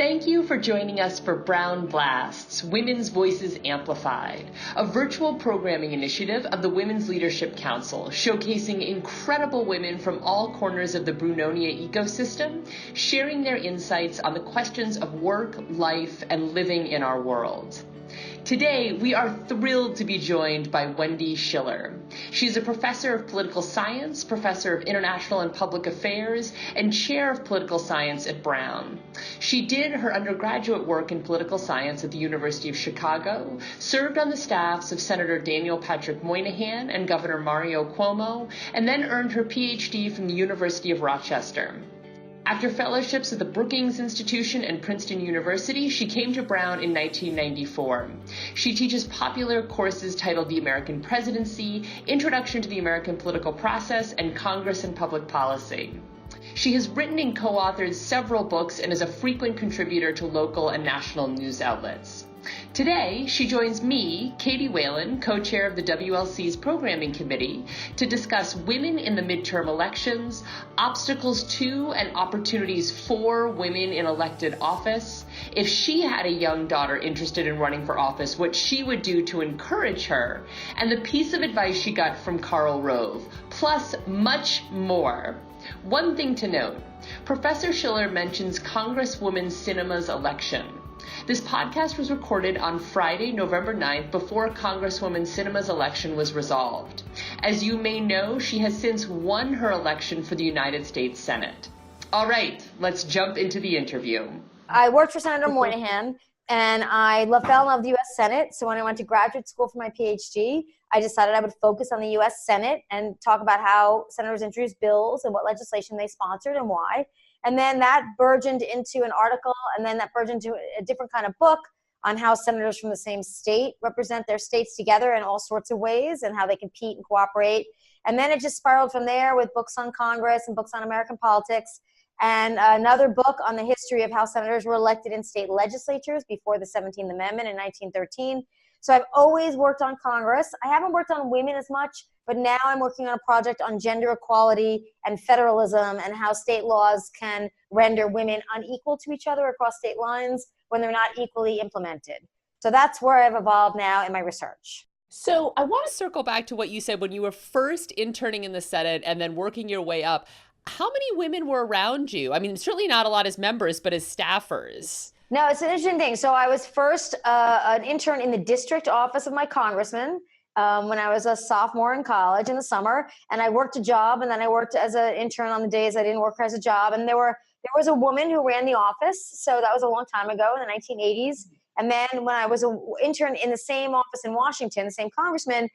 Thank you for joining us for Brown Blasts, Women's Voices Amplified, a virtual programming initiative of the Women's Leadership Council, showcasing incredible women from all corners of the Brunonia ecosystem, sharing their insights on the questions of work, life, and living in our world. Today, we are thrilled to be joined by Wendy Schiller. She is a professor of political science, professor of international and public affairs, and chair of political science at Brown. She did her undergraduate work in political science at the University of Chicago, served on the staffs of Senator Daniel Patrick Moynihan and Governor Mario Cuomo, and then earned her PhD from the University of Rochester. After fellowships at the Brookings Institution and Princeton University, she came to Brown in 1994. She teaches popular courses titled The American Presidency, Introduction to the American Political Process, and Congress and Public Policy. She has written and co-authored several books and is a frequent contributor to local and national news outlets. Today, she joins me, Caitie Whelan, co-chair of the WLC's Programming Committee, to discuss women in the midterm elections, obstacles to and opportunities for women in elected office, if she had a young daughter interested in running for office, what she would do to encourage her, and the piece of advice she got from Karl Rove, plus much more. One thing to note, Professor Schiller mentions Congresswoman Sinema's election. This podcast was recorded on Friday, November 9th, before Congresswoman Sinema's election was resolved. As you may know, she has since won her election for the United States Senate. All right, let's jump into the interview. I worked for Senator Moynihan, and I fell in love with the U.S. Senate. So when I went to graduate school for my PhD, I decided I would focus on the U.S. Senate and talk about how senators introduce bills and what legislation they sponsored and why. And then that burgeoned into an article, and then that burgeoned into a different kind of book on how senators from the same state represent their states together in all sorts of ways and how they compete and cooperate. And then it just spiraled from there with books on Congress and books on American politics, and another book on the history of how senators were elected in state legislatures before the 17th Amendment in 1913. So I've always worked on Congress. I haven't worked on women as much, but now I'm working on a project on gender equality and federalism and how state laws can render women unequal to each other across state lines when they're not equally implemented. So that's where I've evolved now in my research. So I want to circle back to what you said when you were first interning in the Senate and then working your way up. How many women were around you? I mean, certainly not a lot as members, but as staffers. No, it's an interesting thing. So I was first an intern in the district office of my congressman when I was a sophomore in college in the summer, and I worked a job, and then I worked as an intern on the days I didn't work as a job. And there was a woman who ran the office, so that was a long time ago in the 1980s. And then when I was an intern in the same office in Washington, the same congressman,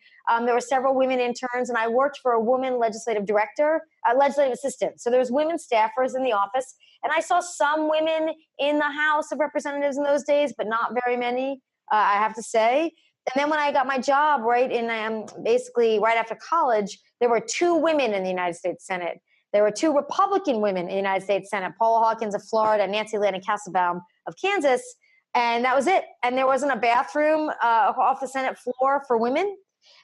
there were several women interns, and I worked for a woman legislative director, legislative assistant. So there was women staffers in the office, and I saw some women in the House of Representatives in those days, but not very many, I have to say. And then when I got my job, basically right after college, there were 2 women in the United States Senate. There were 2 Republican women in the United States Senate, Paula Hawkins of Florida and Nancy Landon Castlebaum of Kansas. And that was it. And there wasn't a bathroom off the Senate floor for women.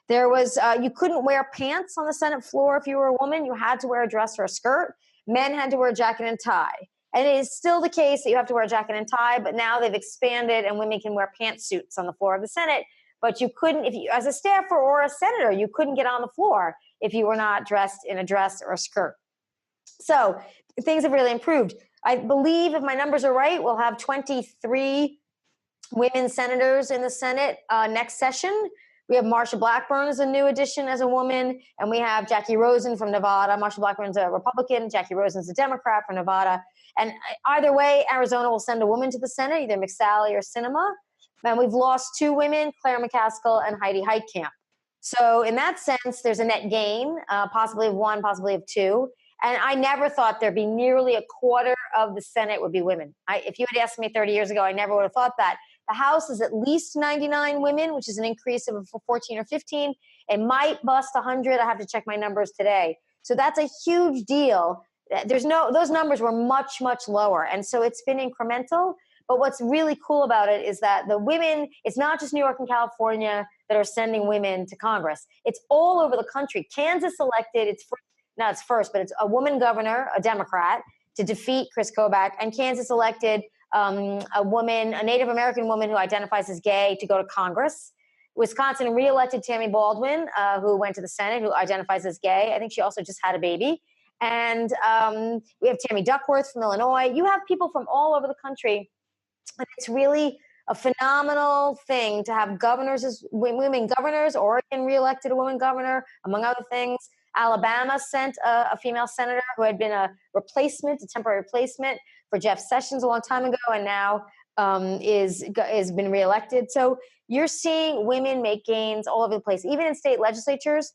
There was, you couldn't wear pants on the Senate floor if you were a woman. You had to wear a dress or a skirt. Men had to wear a jacket and tie. And it is still the case that you have to wear a jacket and tie, but now they've expanded and women can wear pantsuits on the floor of the Senate. But you couldn't, if you, as a staffer or a senator, you couldn't get on the floor if you were not dressed in a dress or a skirt. So things have really improved. I believe, if my numbers are right, we'll have 23 women senators in the Senate next session. We have Marsha Blackburn as a new addition as a woman, and we have Jackie Rosen from Nevada. Marsha Blackburn's a Republican, Jackie Rosen's a Democrat from Nevada. And either way, Arizona will send a woman to the Senate, either McSally or Sinema. And we've lost 2 women, Claire McCaskill and Heidi Heitkamp. So in that sense, there's a net gain, possibly of 1, possibly of 2. And I never thought there'd be nearly a quarter of the Senate would be women. If you had asked me 30 years ago, I never would have thought that. The House is at least 99 women, which is an increase of 14 or 15. It might bust 100. I have to check my numbers today. So that's a huge deal. Those numbers were much, much lower. And so it's been incremental. But what's really cool about it is that the women, it's not just New York and California that are sending women to Congress. It's all over the country. Kansas elected it's a woman governor, a Democrat, to defeat Chris Kobach. And Kansas elected a Native American woman who identifies as gay, to go to Congress. Wisconsin reelected Tammy Baldwin, who went to the Senate, who identifies as gay. I think she also just had a baby. And we have Tammy Duckworth from Illinois. You have people from all over the country. And it's really a phenomenal thing to have governors as women governors. Oregon reelected a woman governor, among other things. Alabama sent a female senator who had been a temporary replacement for Jeff Sessions a long time ago, and now is been reelected. So you're seeing women make gains all over the place, even in state legislatures.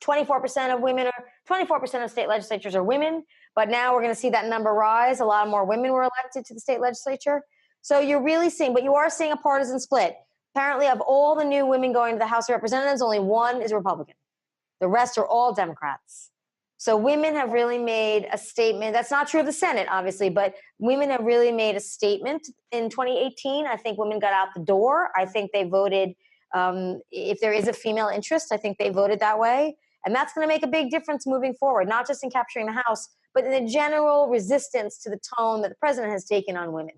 24% of state legislatures are women, but now we're going to see that number rise. A lot more women were elected to the state legislature. So you're really seeing, but you are seeing a partisan split. Apparently, of all the new women going to the House of Representatives, only one is Republican. The rest are all Democrats. So women have really made a statement. That's not true of the Senate, obviously, but women have really made a statement in 2018. I think women got out the door. I think they voted, if there is a female interest, I think they voted that way. And that's going to make a big difference moving forward, not just in capturing the House, but in the general resistance to the tone that the president has taken on women.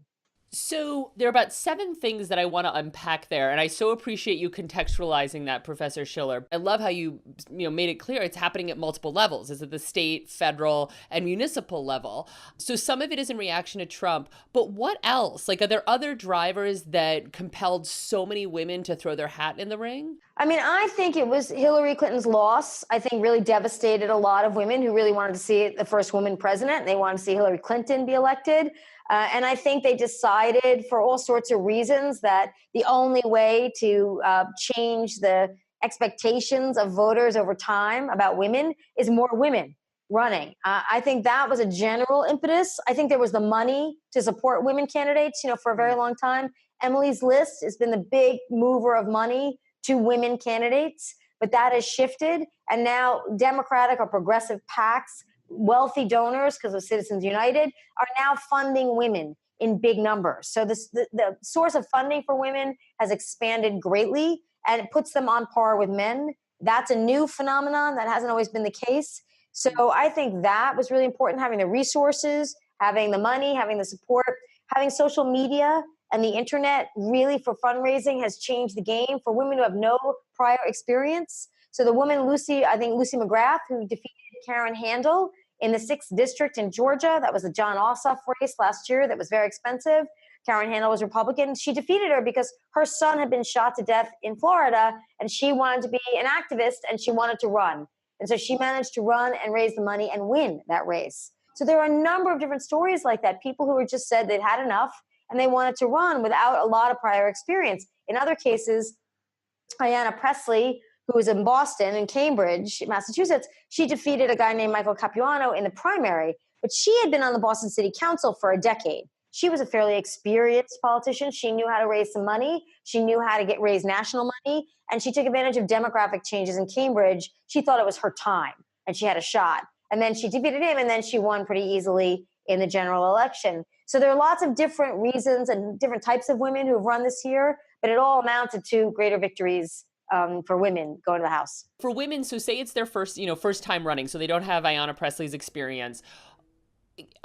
So there are about 7 things that I want to unpack there, and I so appreciate you contextualizing that, Professor Schiller. I love how you made it clear it's happening at multiple levels. It's at the state, federal, and municipal level. So some of it is in reaction to Trump, but what else? Like, are there other drivers that compelled so many women to throw their hat in the ring? I mean, I think it was Hillary Clinton's loss, I think, really devastated a lot of women who really wanted to see the first woman president. They wanted to see Hillary Clinton be elected. And I think they decided, for all sorts of reasons, that the only way to change the expectations of voters over time about women is more women running. I think that was a general impetus. I think there was the money to support women candidates, for a very long time. Emily's List has been the big mover of money to women candidates, but that has shifted. And now Democratic or progressive PACs, wealthy donors, because of Citizens United, are now funding women in big numbers. So the source of funding for women has expanded greatly, and it puts them on par with men. That's a new phenomenon that hasn't always been the case. So I think that was really important, having the resources, having the money, having the support, having social media and the internet really for fundraising has changed the game for women who have no prior experience. So the woman, Lucy McGrath, who defeated Karen Handel in the 6th district in Georgia. That was the John Ossoff race last year that was very expensive. Karen Handel was Republican. She defeated her because her son had been shot to death in Florida, and she wanted to be an activist, and she wanted to run. And so she managed to run and raise the money and win that race. So there are a number of different stories like that, people who were just said they'd had enough, and they wanted to run without a lot of prior experience. In other cases, Ayanna Pressley, who was in Boston and Cambridge, Massachusetts, she defeated a guy named Michael Capuano in the primary, but she had been on the Boston City Council for a decade. She was a fairly experienced politician. She knew how to raise some money. She knew how to raise national money, and she took advantage of demographic changes in Cambridge. She thought it was her time, and she had a shot. And then she defeated him, and then she won pretty easily in the general election. So there are lots of different reasons and different types of women who have run this year, but it all amounted to greater victories for women going to the House. For women, so say it's their first time running, so they don't have Ayanna Pressley's experience.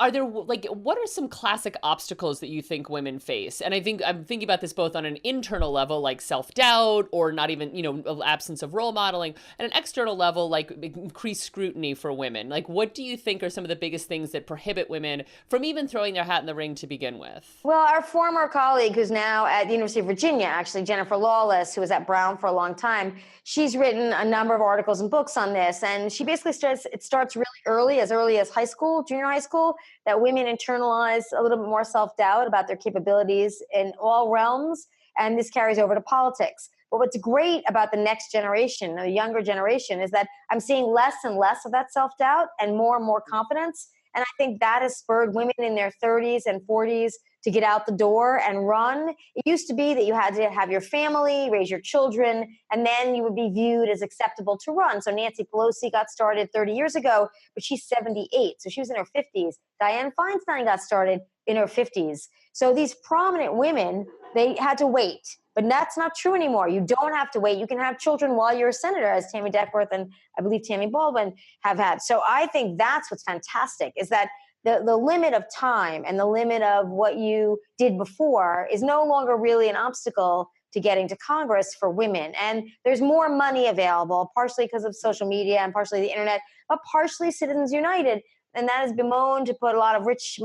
Are there, what are some classic obstacles that you think women face? And I'm thinking about this both on an internal level, like self-doubt, or not even, absence of role modeling, and an external level, like increased scrutiny for women. Like, what do you think are some of the biggest things that prohibit women from even throwing their hat in the ring to begin with? Well, our former colleague, who's now at the University of Virginia, actually, Jennifer Lawless, who was at Brown for a long time, she's written a number of articles and books on this. And she basically starts really early as high school, junior high school, that women internalize a little bit more self-doubt about their capabilities in all realms, and this carries over to politics. But what's great about the next generation, the younger generation, is that I'm seeing less and less of that self-doubt and more confidence. And I think that has spurred women in their 30s and 40s to get out the door and run. It used to be that you had to have your family, raise your children, and then you would be viewed as acceptable to run. So Nancy Pelosi got started 30 years ago, but she's 78, so she was in her 50s. Dianne Feinstein got started in her 50s. So these prominent women, they had to wait. But that's not true anymore. You don't have to wait. You can have children while you're a senator, as Tammy Duckworth and I believe Tammy Baldwin have had. So I think that's what's fantastic, is that the limit of time and the limit of what you did before is no longer really an obstacle to getting to Congress for women. And there's more money available, partially because of social media and partially the internet, but partially Citizens United. And that has bemoaned to put a lot of rich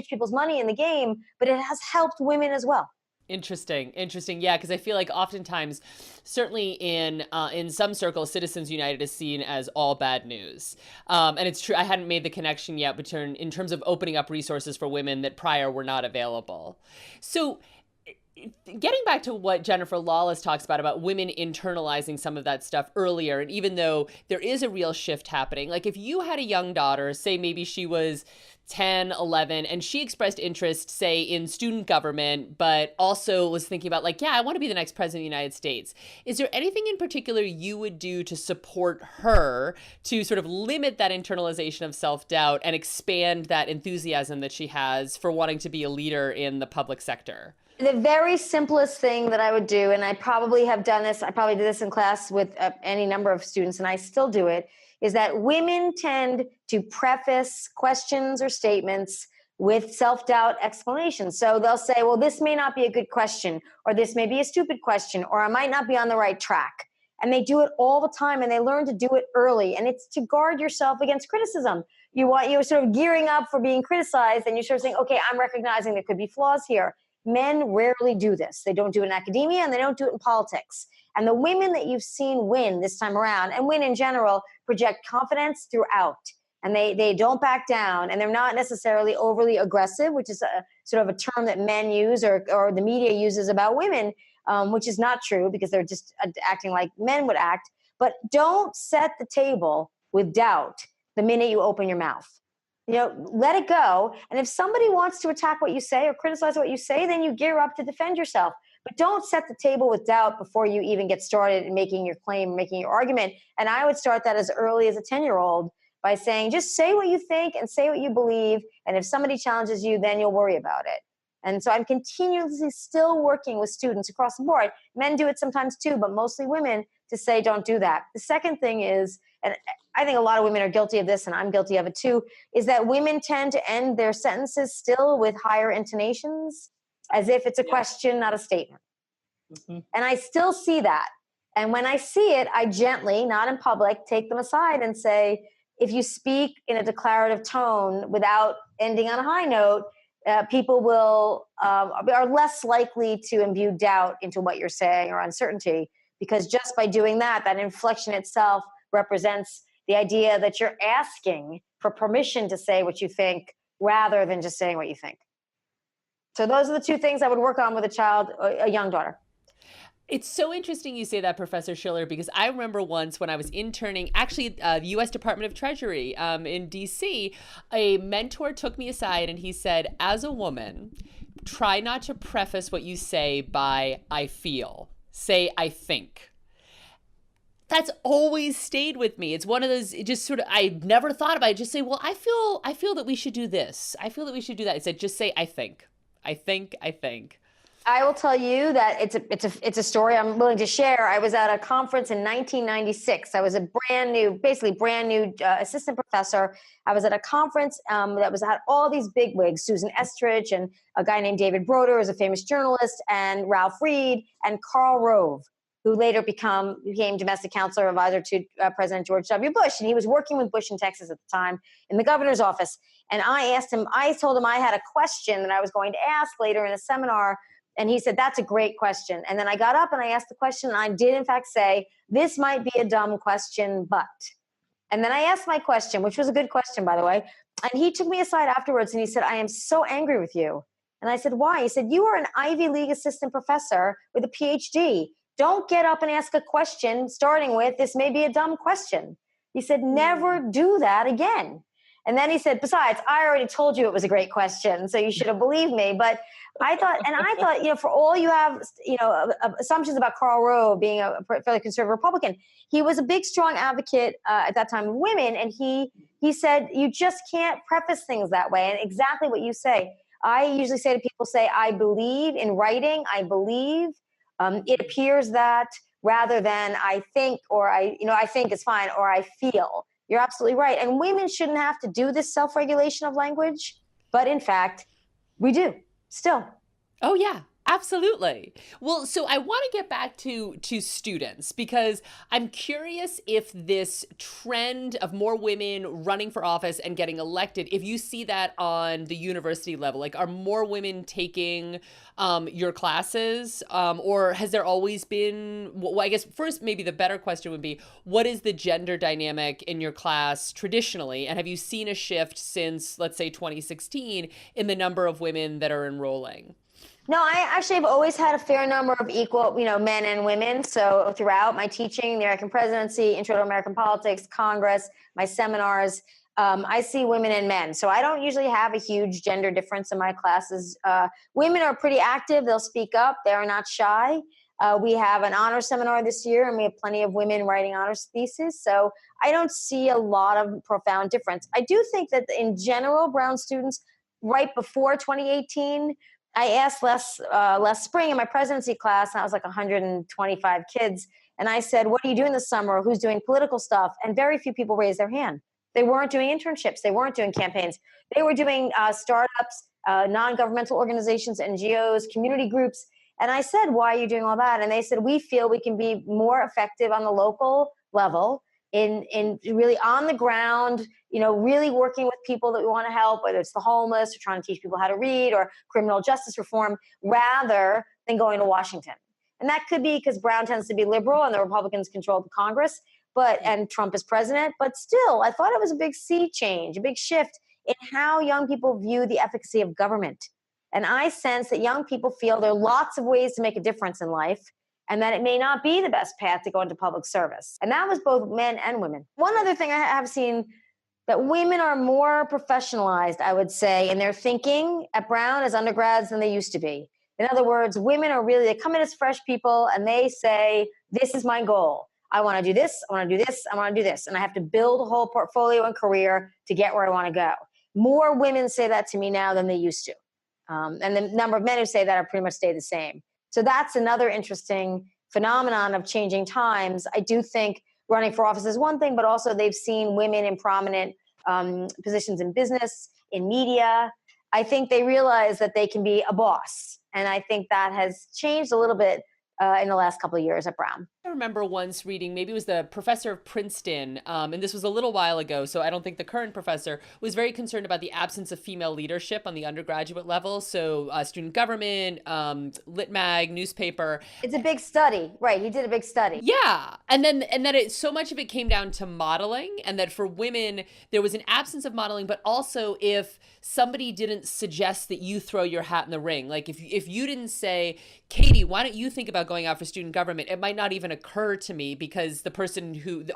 people's money in the game, but it has helped women as well. Interesting. Yeah, because I feel like oftentimes, certainly in some circles, Citizens United is seen as all bad news. And it's true, I hadn't made the connection yet between in terms of opening up resources for women that prior were not available. So getting back to what Jennifer Lawless talks about women internalizing some of that stuff earlier, and even though there is a real shift happening, like if you had a young daughter, say maybe she was 10, 11, and she expressed interest, say, in student government, but also was thinking about like, yeah, I want to be the next president of the United States. Is there anything in particular you would do to support her to sort of limit that internalization of self-doubt and expand that enthusiasm that she has for wanting to be a leader in the public sector? The very simplest thing that I would do, and I probably have done this, I probably did this in class with any number of students, and I still do it, is that women tend to preface questions or statements with self-doubt explanations. So they'll say, well, this may not be a good question, or this may be a stupid question, or I might not be on the right track. And they do it all the time, and they learn to do it early. And it's to guard yourself against criticism. You're sort of gearing up for being criticized, and you're sort of saying, okay, I'm recognizing there could be flaws here. Men rarely do this. They don't do it in academia, and they don't do it in politics. And the women that you've seen win this time around, and win in general, project confidence throughout. And they don't back down, and they're not necessarily overly aggressive, which is a sort of a term that men use or the media uses about women, which is not true because they're just acting like men would act. But don't set the table with doubt the minute you open your mouth. Let it go. And if somebody wants to attack what you say or criticize what you say, then you gear up to defend yourself. But don't set the table with doubt before you even get started in making your claim, making your argument. And I would start that as early as a 10-year-old by saying, just say what you think and say what you believe. And if somebody challenges you, then you'll worry about it. And so I'm continuously still working with students across the board. Men do it sometimes too, but mostly women, to say, don't do that. The second thing is, and I think a lot of women are guilty of this, and I'm guilty of it too, is that women tend to end their sentences still with higher intonations, as if it's a question, not a statement. Mm-hmm. And I still see that. And when I see it, I gently, not in public, take them aside and say, if you speak in a declarative tone without ending on a high note, people are less likely to imbue doubt into what you're saying or uncertainty, because just by doing that inflection itself represents the idea that you're asking for permission to say what you think rather than just saying what you think. So those are the two things I would work on with a young daughter. It's so interesting you say that, Professor Schiller, because I remember once when I was interning, actually the U.S. Department of Treasury in D.C., a mentor took me aside and he said, as a woman, try not to preface what you say by I feel. Say I think. That's always stayed with me. It's one of those, it just sort of, I never thought about it. Just say, well, I feel that we should do this. I feel that we should do that. I said, just say I think. I think. I will tell you that it's a story I'm willing to share. I was at a conference in 1996. I was a brand new assistant professor. I was at a conference that had all these bigwigs, Susan Estrich and a guy named David Broder, who's a famous journalist, and Ralph Reed and Karl Rove, who later became domestic counselor advisor to President George W. Bush. And he was working with Bush in Texas at the time in the governor's office. And I told him I had a question that I was going to ask later in a seminar. And he said, that's a great question. And then I got up and I asked the question. And I did, in fact, say, this might be a dumb question, but. And then I asked my question, which was a good question, by the way. And he took me aside afterwards and he said, I am so angry with you. And I said, why? He said, you are an Ivy League assistant professor with a PhD. Don't get up and ask a question starting with, this may be a dumb question. He said, never do that again. And then he said, besides, I already told you it was a great question, so you should have believed me. But I thought, for all you have, assumptions about Karl Rove being a fairly conservative Republican, he was a big, strong advocate at that time of women. And he said, you just can't preface things that way. And exactly what you say. I usually say to people, I believe in writing. I believe. It appears that, rather than I think, or I think is fine, or I feel. You're absolutely right. And women shouldn't have to do this self-regulation of language, but in fact, we do still. Oh yeah, absolutely. Well, so I want to get back to students because I'm curious if this trend of more women running for office and getting elected, if you see that on the university level, like are more women taking your classes, or has there always been? Well, I guess first maybe the better question would be, what is the gender dynamic in your class traditionally, and have you seen a shift since, let's say, 2016 in the number of women that are enrolling? No, I actually have always had a fair number of equal, men and women. So throughout my teaching, the American presidency, Intro to American Politics, Congress, my seminars, I see women and men. So I don't usually have a huge gender difference in my classes. Women are pretty active. They'll speak up. They are not shy. We have an honor seminar this year, and we have plenty of women writing honors theses. So I don't see a lot of profound difference. I do think that in general, Brown students, right before 2018, I asked last spring in my presidency class, and I was like 125 kids, and I said, what are you doing this summer? Who's doing political stuff? And very few people raised their hand. They weren't doing internships. They weren't doing campaigns. They were doing startups, non-governmental organizations, NGOs, community groups. And I said, why are you doing all that? And they said, we feel we can be more effective on the local level in really on the ground, really working with people that we want to help, whether it's the homeless or trying to teach people how to read or criminal justice reform, rather than going to Washington. And that could be because Brown tends to be liberal and the Republicans control the Congress, and Trump is president. But still, I thought it was a big sea change, a big shift in how young people view the efficacy of government. And I sense that young people feel there are lots of ways to make a difference in life, and that it may not be the best path to go into public service. And that was both men and women. One other thing I have seen, that women are more professionalized, I would say, in their thinking at Brown as undergrads than they used to be. In other words, women are really, they come in as fresh people and they say, this is my goal. I want to do this, I want to do this, I want to do this. And I have to build a whole portfolio and career to get where I want to go. More women say that to me now than they used to. And the number of men who say that are pretty much stay the same. So that's another interesting phenomenon of changing times. I do think running for office is one thing, but also they've seen women in prominent positions in business, in media. I think they realize that they can be a boss. And I think that has changed a little bit in the last couple of years at Brown. I remember once reading, maybe it was the professor of Princeton, and this was a little while ago, so I don't think the current professor was very concerned about the absence of female leadership on the undergraduate level. So student government, lit mag, newspaper. It's a big study, right? He did a big study. Yeah. And then so much of it came down to modeling, and that for women, there was an absence of modeling, but also if somebody didn't suggest that you throw your hat in the ring, like if you didn't say, Caitie, why don't you think about going out for student government? It might not even occur to me because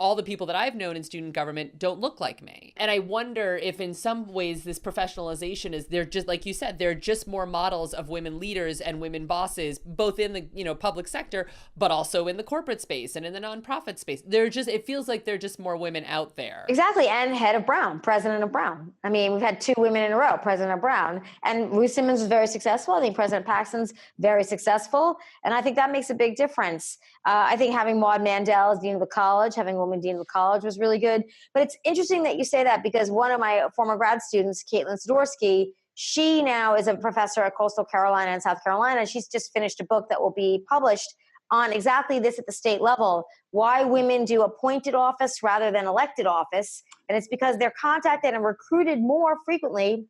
all the people that I've known in student government don't look like me. And I wonder if in some ways this professionalization is, they're just, like you said, they're just more models of women leaders and women bosses, both in the, public sector, but also in the corporate space and in the nonprofit space. It feels like there are just more women out there. Exactly. And head of Brown, president of Brown. I mean, we've had 2 women in a row, president of Brown. And Ruth Simmons is very successful. I think President Paxton's very successful. And I think that makes a big difference. I think having Maud Mandel as dean of the college, having a woman dean of the college was really good. But it's interesting that you say that, because one of my former grad students, Caitlin Sidorsky, she now is a professor at Coastal Carolina and South Carolina. She's just finished a book that will be published on exactly this at the state level, why women do appointed office rather than elected office. And it's because they're contacted and recruited more frequently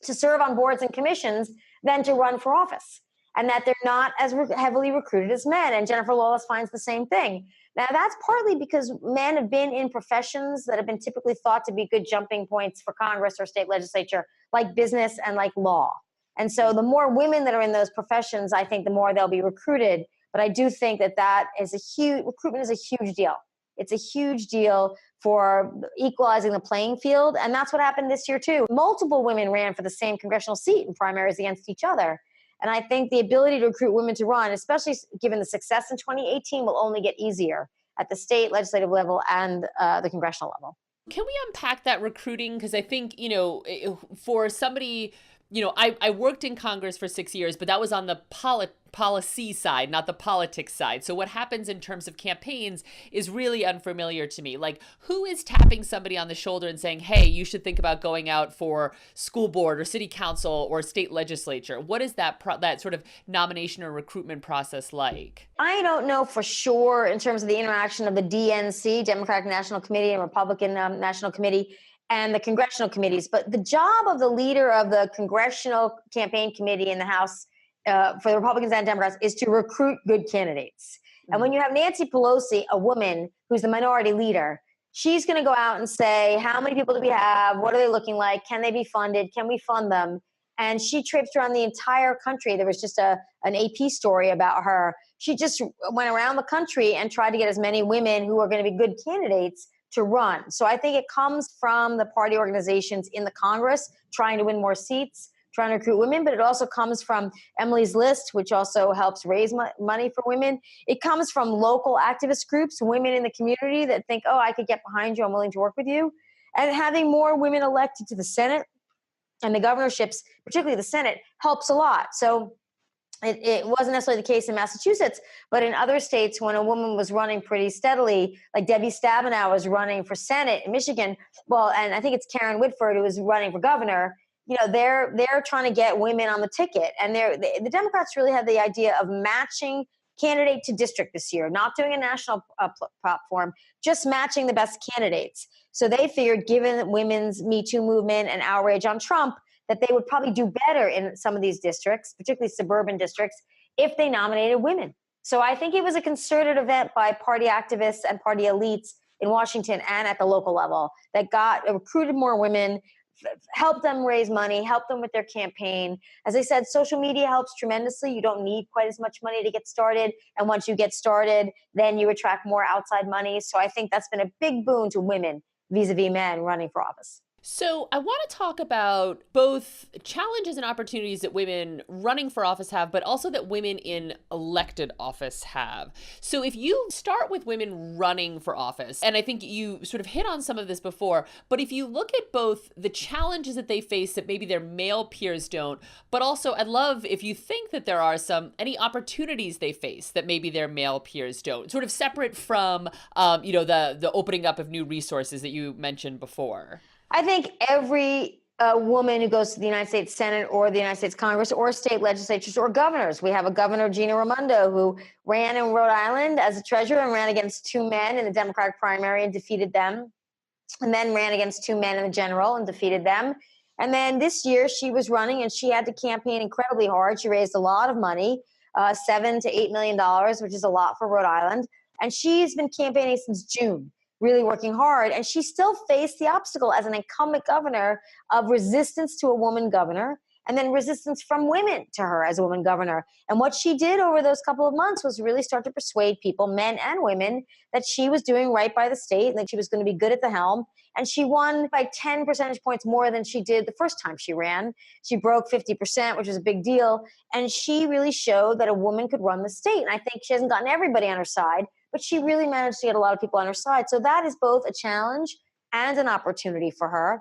to serve on boards and commissions than to run for office, and that they're not as heavily recruited as men. And Jennifer Lawless finds the same thing. Now, that's partly because men have been in professions that have been typically thought to be good jumping points for Congress or state legislature, like business and like law. And so the more women that are in those professions, I think the more they'll be recruited. But I do think that recruitment is a huge deal. It's a huge deal for equalizing the playing field. And that's what happened this year, too. Multiple women ran for the same congressional seat in primaries against each other. And I think the ability to recruit women to run, especially given the success in 2018, will only get easier at the state legislative level and the congressional level. Can we unpack that recruiting? Because I think, for somebody I worked in Congress for 6 years, but that was on the policy side, not the politics side. So what happens in terms of campaigns is really unfamiliar to me. Like, who is tapping somebody on the shoulder and saying, hey, you should think about going out for school board or city council or state legislature? What is that sort of nomination or recruitment process like? I don't know for sure in terms of the interaction of the DNC, Democratic National Committee, and Republican National Committee, and the congressional committees. But the job of the leader of the Congressional Campaign Committee in the House for the Republicans and Democrats is to recruit good candidates. And when you have Nancy Pelosi, a woman who's the minority leader, she's going to go out and say, how many people do we have? What are they looking like? Can they be funded? Can we fund them? And she traipsed around the entire country. There was just an AP story about her. She just went around the country and tried to get as many women who are going to be good candidates to run. So I think it comes from the party organizations in the Congress trying to win more seats, trying to recruit women, but it also comes from Emily's List, which also helps raise money for women. It comes from local activist groups, women in the community that think, oh, I could get behind you, I'm willing to work with you. And having more women elected to the Senate and the governorships, particularly the Senate, helps a lot. So it wasn't necessarily the case in Massachusetts, but in other states, when a woman was running pretty steadily, like Debbie Stabenow was running for Senate in Michigan, well, and I think it's Karen Whitford who was running for governor, they're trying to get women on the ticket. And the Democrats really had the idea of matching candidate to district this year, not doing a national platform, just matching the best candidates. So they figured, given women's Me Too movement and outrage on Trump, that they would probably do better in some of these districts, particularly suburban districts, if they nominated women. So I think it was a concerted event by party activists and party elites in Washington and at the local level that recruited more women, helped them raise money, helped them with their campaign. As I said, social media helps tremendously. You don't need quite as much money to get started. And once you get started, then you attract more outside money. So I think that's been a big boon to women vis-a-vis men running for office. So I want to talk about both challenges and opportunities that women running for office have, but also that women in elected office have. So if you start with women running for office, and I think you sort of hit on some of this before, but if you look at both the challenges that they face that maybe their male peers don't, but also I'd love if you think that there are any opportunities they face that maybe their male peers don't, sort of separate from, the opening up of new resources that you mentioned before. I think every woman who goes to the United States Senate or the United States Congress or state legislatures or governors. We have a governor, Gina Raimondo, who ran in Rhode Island as a treasurer and ran against two men in the Democratic primary and defeated them, and then ran against two men in the general and defeated them. And then this year she was running and she had to campaign incredibly hard. She raised a lot of money, $7 to $8 million, which is a lot for Rhode Island. And she's been campaigning since June, really working hard. And she still faced the obstacle as an incumbent governor of resistance to a woman governor and then resistance from women to her as a woman governor. And what she did over those couple of months was really start to persuade people, men and women, that she was doing right by the state and that she was going to be good at the helm. And she won by 10 percentage points more than she did the first time she ran. She broke 50%, which was a big deal. And she really showed that a woman could run the state. And I think she hasn't gotten everybody on her side, but she really managed to get a lot of people on her side. So that is both a challenge and an opportunity for her.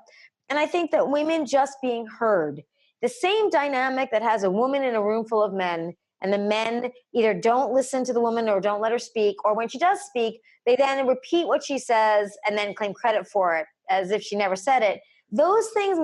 And I think that women just being heard, the same dynamic that has a woman in a room full of men, and the men either don't listen to the woman or don't let her speak, or when she does speak, they then repeat what she says and then claim credit for it as if she never said it. Those things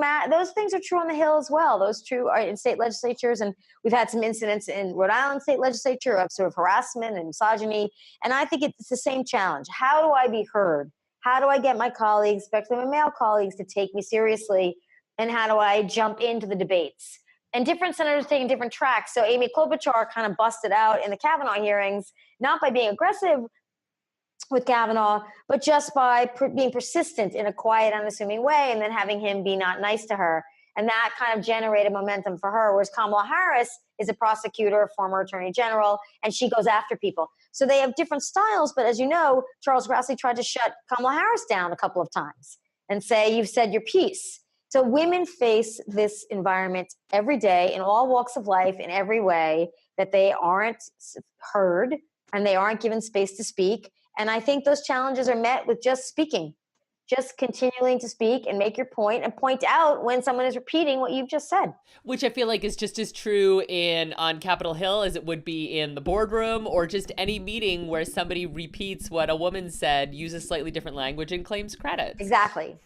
are true on the Hill as well. Those true are in state legislatures, and we've had some incidents in Rhode Island state legislature of sort of harassment and misogyny. And I think it's the same challenge. How do I be heard? How do I get my colleagues, especially my male colleagues, to take me seriously? And how do I jump into the debates? And different senators taking different tracks. So Amy Klobuchar kind of busted out in the Kavanaugh hearings, not by being aggressive with Kavanaugh, but just by being persistent in a quiet, unassuming way, and then having him be not nice to her. And that kind of generated momentum for her, whereas Kamala Harris is a prosecutor, a former attorney general, and she goes after people. So they have different styles, but as you know, Charles Grassley tried to shut Kamala Harris down a couple of times and say, you've said your piece. So women face this environment every day in all walks of life in every way, that they aren't heard and they aren't given space to speak. And I think those challenges are met with just speaking. just continuing to speak and make your point and point out when someone is repeating what you've just said. Which I feel like is just as true on Capitol Hill as it would be in the boardroom or just any meeting where somebody repeats what a woman said, uses slightly different language, and claims credit. Exactly.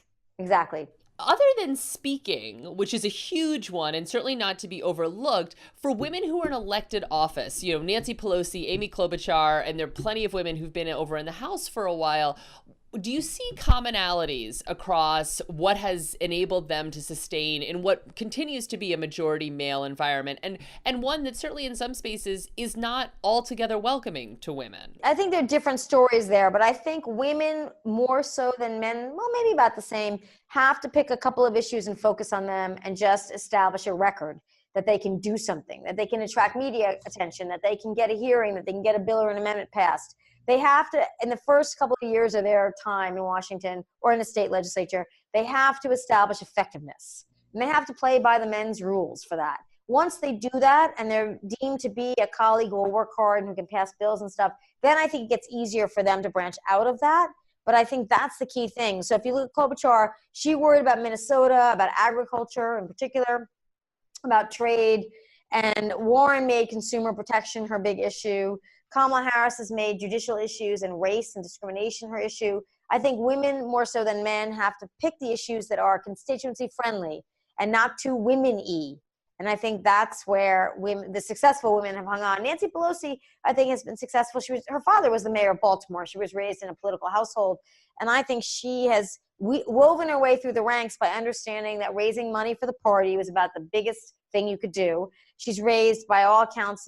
Other than speaking, which is a huge one and certainly not to be overlooked, for women who are in elected office, Nancy Pelosi, Amy Klobuchar, and there are plenty of women who've been over in the House for a while, do you see commonalities across what has enabled them to sustain in what continues to be a majority male environment and one that certainly in some spaces is not altogether welcoming to women? I think there are different stories there, but I think women more so than men, well, maybe about the same, have to pick a couple of issues and focus on them and just establish a record that they can do something, that they can attract media attention, that they can get a hearing, that they can get a bill or an amendment passed. They have to, in the first couple of years of their time in Washington or in the state legislature, they have to establish effectiveness. And they have to play by the men's rules for that. Once they do that and they're deemed to be a colleague who will work hard and who can pass bills and stuff, then I think it gets easier for them to branch out of that. But I think that's the key thing. So if you look at Klobuchar, she worried about Minnesota, about agriculture in particular, about trade, and Warren made consumer protection her big issue. Kamala Harris has made judicial issues and race and discrimination her issue. I think women, more so than men, have to pick the issues that are constituency friendly and not too women-y. And I think that's where the successful women have hung on. Nancy Pelosi, I think, has been successful. Her father was the mayor of Baltimore. She was raised in a political household. And I think she has woven her way through the ranks by understanding that raising money for the party was about the biggest thing you could do. She's raised, by all accounts,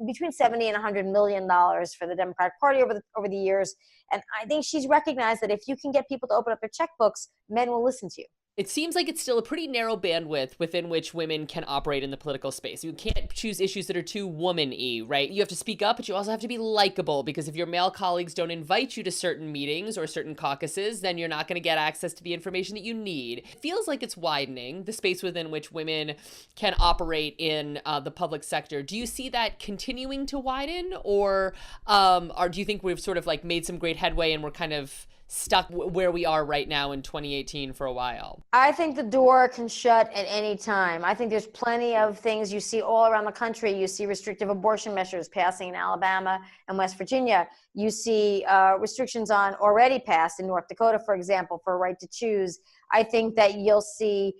between $70 and $100 million for the Democratic Party over the years. And I think she's recognized that if you can get people to open up their checkbooks, men will listen to you. It seems like it's still a pretty narrow bandwidth within which women can operate in the political space. You can't choose issues that are too woman-y, right? You have to speak up, but you also have to be likable, because if your male colleagues don't invite you to certain meetings or certain caucuses, then you're not going to get access to the information that you need. It feels like it's widening, the space within which women can operate in the public sector. Do you see that continuing to widen, or do you think we've sort of like made some great headway and we're kind of stuck where we are right now in 2018 for a while? I think the door can shut at any time. I think there's plenty of things you see all around the country. You see restrictive abortion measures passing in Alabama and West Virginia. You see restrictions on already passed in North Dakota, for example, for a right to choose. I think that you'll see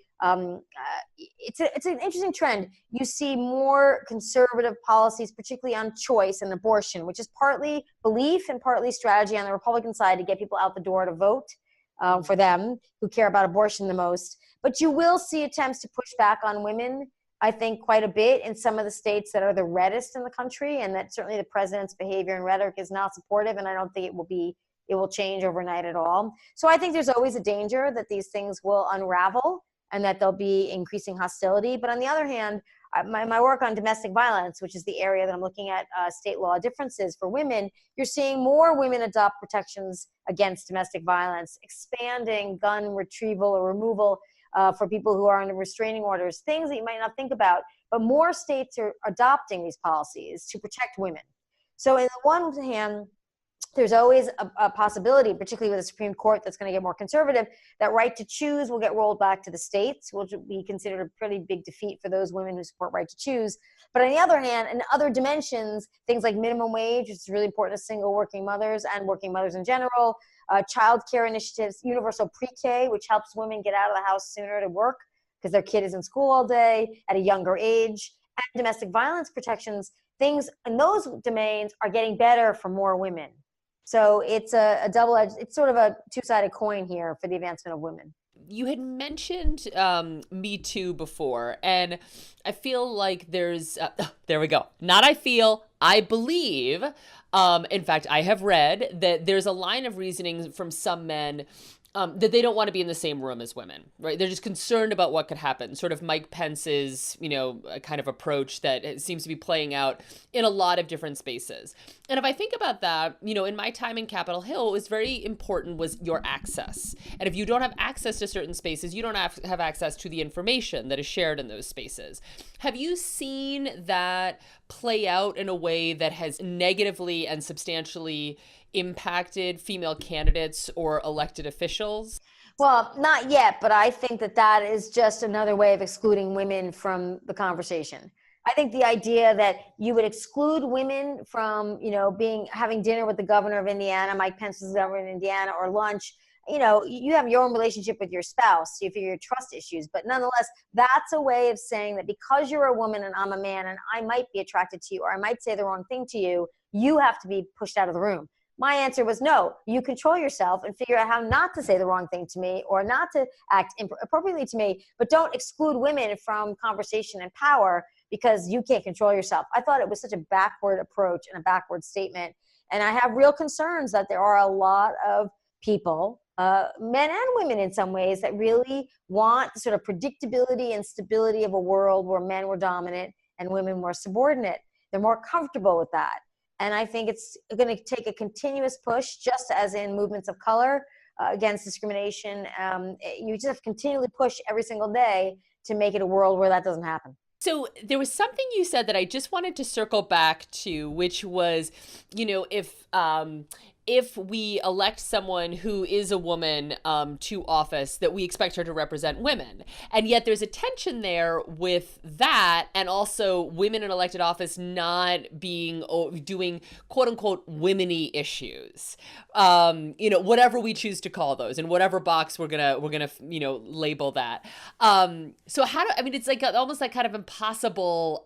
it's an interesting trend. You see more conservative policies, particularly on choice and abortion, which is partly belief and partly strategy on the Republican side to get people out the door to vote for them who care about abortion the most. But you will see attempts to push back on women, I think, quite a bit in some of the states that are the reddest in the country, and that certainly the president's behavior and rhetoric is not supportive, and I don't think it will change overnight at all. So I think there's always a danger that these things will unravel and that there'll be increasing hostility. But on the other hand, my work on domestic violence, which is the area that I'm looking at state law differences for women, you're seeing more women adopt protections against domestic violence, expanding gun retrieval or removal for people who are under restraining orders, things that you might not think about. But more states are adopting these policies to protect women. So on the one hand, there's always a possibility, particularly with the Supreme Court that's going to get more conservative, that right to choose will get rolled back to the states, which will be considered a pretty big defeat for those women who support right to choose. But on the other hand, in other dimensions, things like minimum wage, which is really important to single working mothers and working mothers in general, child care initiatives, universal pre-K, which helps women get out of the house sooner to work because their kid is in school all day at a younger age, and domestic violence protections, things in those domains are getting better for more women. So it's a double-edged, it's sort of a two-sided coin here for the advancement of women. You had mentioned Me Too before, and I feel like there's, there we go. Not I feel, I believe. In fact, I have read that there's a line of reasoning from some men that they don't want to be in the same room as women, right? They're just concerned about what could happen. Sort of Mike Pence's, kind of approach that seems to be playing out in a lot of different spaces. And if I think about that, in my time in Capitol Hill, what was very important was your access. And if you don't have access to certain spaces, you don't have access to the information that is shared in those spaces. Have you seen that play out in a way that has negatively and substantially impacted female candidates or elected officials? Well, not yet, but I think that that is just another way of excluding women from the conversation. I think the idea that you would exclude women from, having dinner with the governor of Indiana, Mike Pence is the governor of Indiana, or lunch, you have your own relationship with your spouse, so you figure your trust issues. But nonetheless, that's a way of saying that because you're a woman and I'm a man and I might be attracted to you or I might say the wrong thing to you, you have to be pushed out of the room. My answer was no, you control yourself and figure out how not to say the wrong thing to me or not to act appropriately to me, but don't exclude women from conversation and power because you can't control yourself. I thought it was such a backward approach and a backward statement. And I have real concerns that there are a lot of people, men and women in some ways, that really want the sort of predictability and stability of a world where men were dominant and women were subordinate. They're more comfortable with that. And I think it's going to take a continuous push, just as in movements of color against discrimination. You just have to continually push every single day to make it a world where that doesn't happen. So there was something you said that I just wanted to circle back to, which was, if we elect someone who is a woman to office, that we expect her to represent women. And yet there's a tension there with that, and also women in elected office not doing quote unquote womeny issues, whatever we choose to call those, in whatever box we're gonna label that. It's like almost like kind of impossible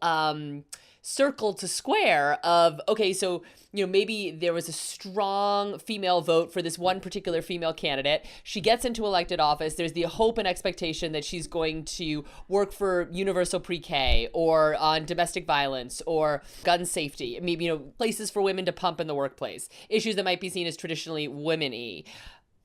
circle to square of, okay, so maybe there was a strong female vote for this one particular female candidate. She gets into elected office. There's the hope and expectation that she's going to work for universal pre-K or on domestic violence or gun safety. Maybe, places for women to pump in the workplace, issues that might be seen as traditionally women-y.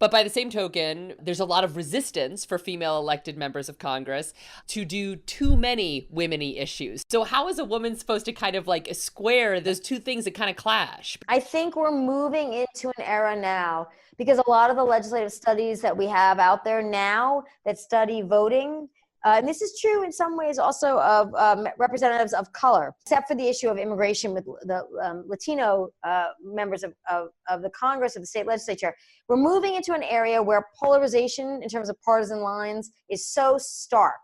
But by the same token, there's a lot of resistance for female elected members of Congress to do too many women-y issues. So how is a woman supposed to kind of like square those two things that kind of clash? I think we're moving into an era now because a lot of the legislative studies that we have out there now that study voting, and this is true in some ways also of representatives of color, except for the issue of immigration with the Latino members of the Congress or the state legislature. We're moving into an area where polarization in terms of partisan lines is so stark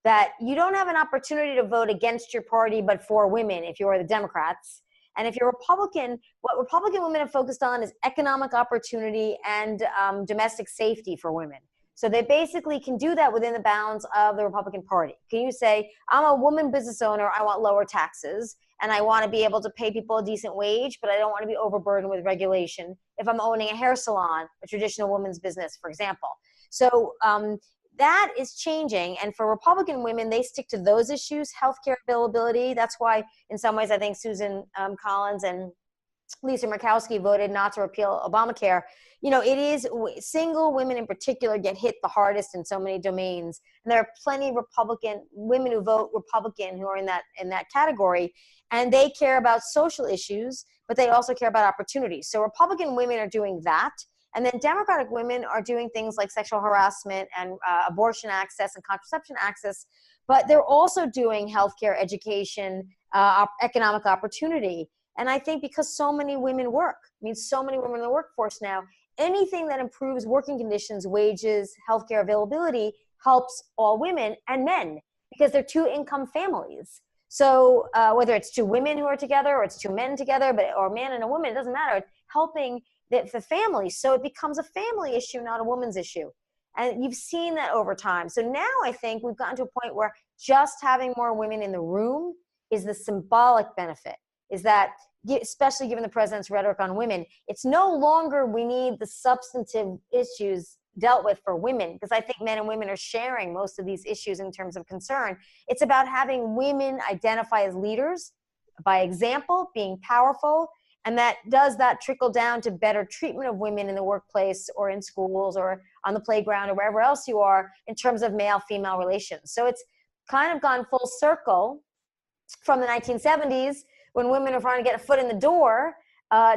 that you don't have an opportunity to vote against your party but for women if you're the Democrats. And if you're Republican, what Republican women have focused on is economic opportunity and domestic safety for women. So they basically can do that within the bounds of the Republican Party. Can you say, I'm a woman business owner, I want lower taxes, and I want to be able to pay people a decent wage, but I don't want to be overburdened with regulation if I'm owning a hair salon, a traditional woman's business, for example. So that is changing. And for Republican women, they stick to those issues, healthcare availability. That's why, in some ways, I think Susan Collins and Lisa Murkowski voted not to repeal Obamacare. It is single women in particular get hit the hardest in so many domains. And there are plenty of Republican women who vote Republican who are in that category. And they care about social issues, but they also care about opportunities. So Republican women are doing that. And then Democratic women are doing things like sexual harassment and abortion access and contraception access. But they're also doing healthcare, education, economic opportunity. And I think because so many women work, so many women in the workforce now, anything that improves working conditions, wages, healthcare availability helps all women and men because they're two income families. So whether it's two women who are together or it's two men together, or a man and a woman, it doesn't matter. It's helping the family. So it becomes a family issue, not a woman's issue. And you've seen that over time. So now I think we've gotten to a point where just having more women in the room is the symbolic benefit, is that especially given the president's rhetoric on women, it's no longer we need the substantive issues dealt with for women, because I think men and women are sharing most of these issues in terms of concern. It's about having women identify as leaders by example, being powerful, and that trickle down to better treatment of women in the workplace or in schools or on the playground or wherever else you are in terms of male-female relations. So it's kind of gone full circle from the 1970s when women are trying to get a foot in the door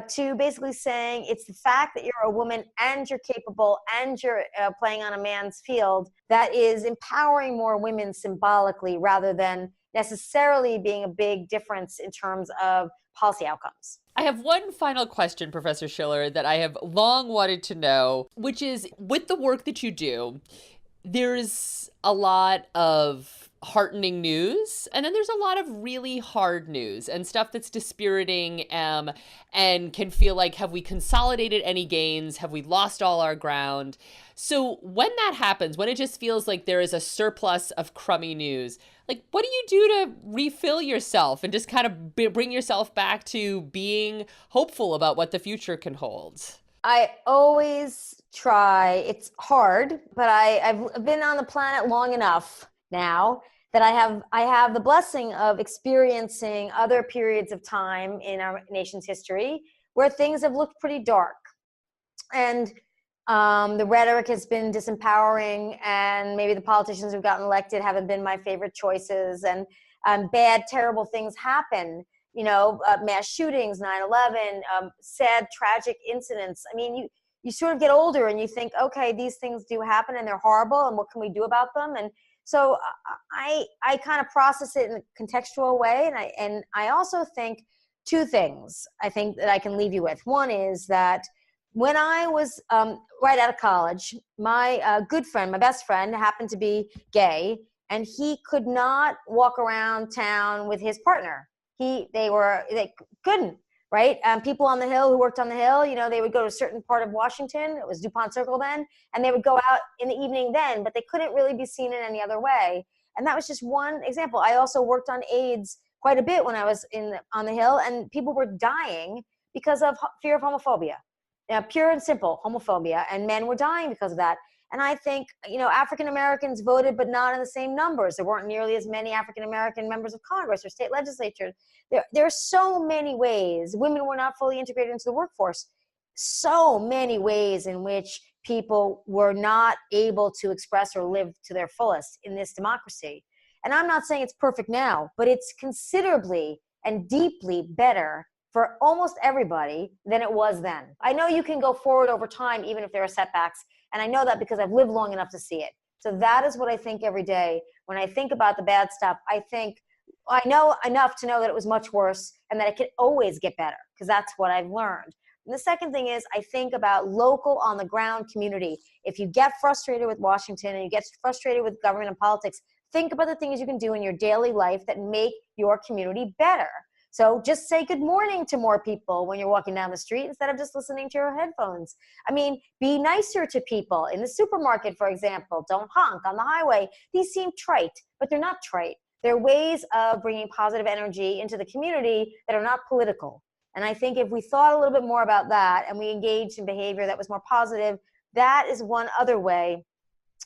to basically saying it's the fact that you're a woman and you're capable and you're playing on a man's field that is empowering more women symbolically rather than necessarily being a big difference in terms of policy outcomes. I have one final question, Professor Schiller, that I have long wanted to know, which is, with the work that you do, there's a lot of heartening news, and then there's a lot of really hard news and stuff that's dispiriting, and can feel like, have we consolidated any gains? Have we lost all our ground? So when that happens, when it just feels like there is a surplus of crummy news, like, what do you do to refill yourself and just kind of bring yourself back to being hopeful about what the future can hold? I always try. It's hard, but I've been on the planet long enough now that I have the blessing of experiencing other periods of time in our nation's history where things have looked pretty dark. And the rhetoric has been disempowering, and maybe the politicians who've gotten elected haven't been my favorite choices, and bad, terrible things happen. Mass shootings, 9/11, sad, tragic incidents. I mean, you sort of get older and you think, okay, these things do happen and they're horrible, and what can we do about them? And so I kind of process it in a contextual way, and I also think two things I think that I can leave you with. One is that when I was right out of college, my good friend, my best friend, happened to be gay, and he could not walk around town with his partner. They couldn't, right? People on the Hill who worked on the Hill, they would go to a certain part of Washington. It was DuPont Circle then, and they would go out in the evening then, but they couldn't really be seen in any other way. And that was just one example. I also worked on AIDS quite a bit when I was on the Hill, and people were dying because of fear of homophobia. Pure and simple homophobia, and men were dying because of that. And I think, African Americans voted, but not in the same numbers. There weren't nearly as many African American members of Congress or state legislatures. There are so many ways. Women were not fully integrated into the workforce. So many ways in which people were not able to express or live to their fullest in this democracy. And I'm not saying it's perfect now, but it's considerably and deeply better for almost everybody than it was then. I know you can go forward over time, even if there are setbacks. And I know that because I've lived long enough to see it. So that is what I think every day. When I think about the bad stuff, I know enough to know that it was much worse and that it can always get better, because that's what I've learned. And the second thing is, I think about local on the ground community. If you get frustrated with Washington and you get frustrated with government and politics, think about the things you can do in your daily life that make your community better. So just say good morning to more people when you're walking down the street instead of just listening to your headphones. I mean, be nicer to people in the supermarket, for example. Don't honk on the highway. These seem trite, but they're not trite. They're ways of bringing positive energy into the community that are not political. And I think if we thought a little bit more about that and we engaged in behavior that was more positive, that is one other way,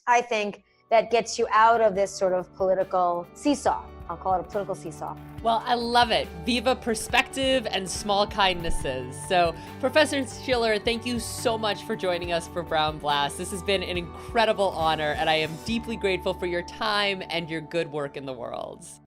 I think, that gets you out of this sort of political seesaw. I'll call it a political seesaw. Well, I love it. Viva perspective and small kindnesses. So, Professor Schiller, thank you so much for joining us for Brown Blast. This has been an incredible honor, and I am deeply grateful for your time and your good work in the world.